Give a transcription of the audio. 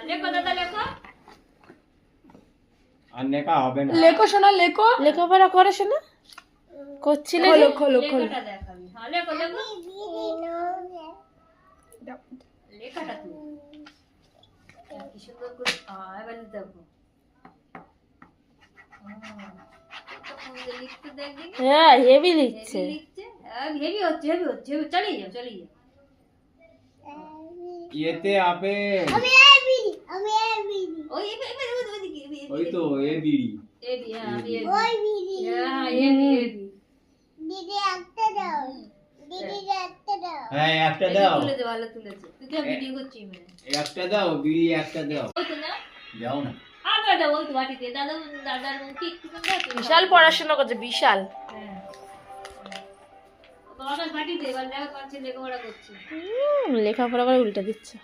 লেখো দাদা লেখো। আর লেখা হবে না। লেখো শোনা, লেখো। লেখাপড়া করে শোনা করছিলে যে? খোলো খোলো লেখাটা দেখাবি। হ্যাঁ লেখো লেখো। লেখাটা তুই কি সুন্দর করে এবার দেখো। লিখতে দেখ দেখি। হ্যাঁ হেভি লিখছে। লিখছে হেভি হচ্ছে হেভি হচ্ছে হেভি। চালিয়ে যাও চালিয়ে যাও। এতে আপেল। ওই এবার ওইদিকে ওই তো এ বিড়ি। এবি হ্যাঁ আমি এবি হ্যাঁ এবি এবি হ্যাঁ একটা দাও। তুলে দে ভালো তুলেছে। তুই তো ভিডিও করছিস মানে। একটা দাও বিড়ি একটা দাও। ওই তো না দাও না। আবার দাও ওই তো বাটিতে দাদার মুখে একটু করে দাও। বিশাল পড়াশোনা করছে বিশাল। হ্যাঁ বাবার বাটিতে এবার দেখো তোমার ছেলে লেখাপড়া করছে। লেখাপড়া করে উল্টা দিচ্ছে।